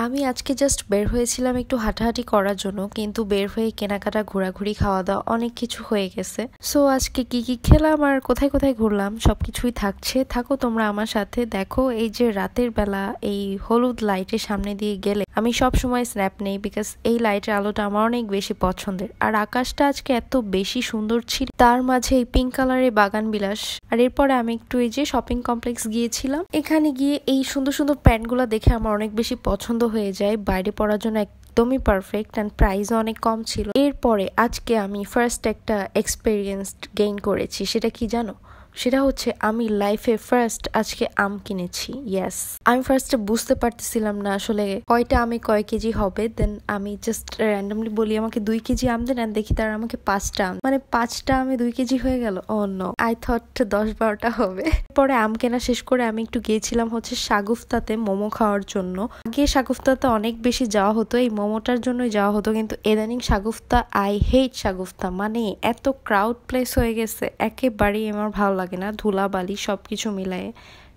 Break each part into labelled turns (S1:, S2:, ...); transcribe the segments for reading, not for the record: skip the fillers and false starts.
S1: আমি আজকে জাস্ট বের হয়েছিলাম একটু হাঁটাহাঁটি করার জন্য, কিন্তু বের হয়ে কেনাকাটা, ঘোরাঘুরি, খাওয়া দাওয়া অনেক কিছু হয়ে গেছে। সো আজকে কি কি খেলাম আর কোথায় কোথায় ঘুরলাম সবকিছুই থাকছে, থাকো তোমরা আমার সাথে। দেখো, এই যে রাতের বেলা এই হলুদ লাইটের সামনে দিয়ে গেলে আমি সব সময় স্ন্যাপ নেই, বিকজ এই লাইটের আলোটা আমার অনেক বেশি পছন্দের। আর আকাশটা আজকে এত বেশি সুন্দর ছিল, তার মাঝে এই পিঙ্ক কালারের বাগান বিলাস। আর এরপরে আমি একটু এই যে শপিং কমপ্লেক্স গিয়েছিলাম, এখানে গিয়ে এই সুন্দর সুন্দর প্যান্টগুলো দেখে আমার অনেক বেশি পছন্দ হয়ে যায়, বাইরে পরার জন্য একদমই পারফেক্ট, অ্যান্ড প্রাইসও অনেক কম ছিল। এরপরে আজকে আমি ফার্স্ট একটা এক্সপিরিয়েন্স গেইন করেছি, সেটা কি জানো? সেটা হচ্ছে আমি লাইফে ফার্স্ট আজকে আম কিনেছি। ইয়েস, আমি ফার্স্টে বুঝতে পারতেছিলাম না আসলে কয়টা আমি কয় কেজি হবে। দেন আমি জাস্ট র্যান্ডমলি বলি আমাকে 2 কেজি আম দেন, and দেখি তার আমাকে 5টা আম, মানে 5টা আমে 2 কেজি হয়ে গেল। ও নো, আই থট 10-12টা হবে। পরে আম কেনা শেষ করে আমি একটু গিয়েছিলাম হচ্ছে শাগুফতাতে মোমো খাওয়ার জন্য। আগে শাগুফতাতে অনেক বেশি যাওয়া হতো, এই মোমোটার জন্যই যাওয়া হতো, কিন্তু ইদানিং শাগুফতা, আই হেট শাগুফতা, মানে এত ক্রাউড প্লেস হয়ে গেছে, একেবারেই আমার ভালো লাগে না, ধুলাবালি সবকিছু মিলায়ে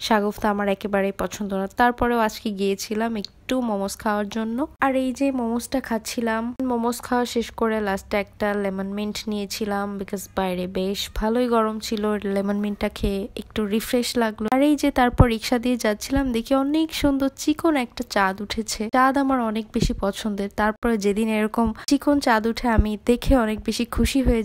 S1: শাগুফতা আমার একেবারেই পছন্দ না। তারপরেও আজকে গিয়েছিলাম একটু মোমোস খাওয়ার জন্য, আর এই যে মোমোসটা খাচ্ছিলাম। মোমোস খাওয়া শেষ করে লাস্টে একটা লেমন মিন্ট নিয়েছিলাম, বিকজ বাইরে বেশ ভালোই গরম ছিল, লেমন মিন্টটা খেয়ে একটু রিফ্রেশ লাগলো। আর এই যে তারপর রিক্সা দিয়ে যাচ্ছিলাম, দেখি অনেক সুন্দর চিকন একটা চাঁদ উঠেছে। চাঁদ আমার অনেক বেশি পছন্দের, তারপরে যেদিন এরকম চিকন চাঁদ উঠে আমি দেখে অনেক বেশি খুশি হয়ে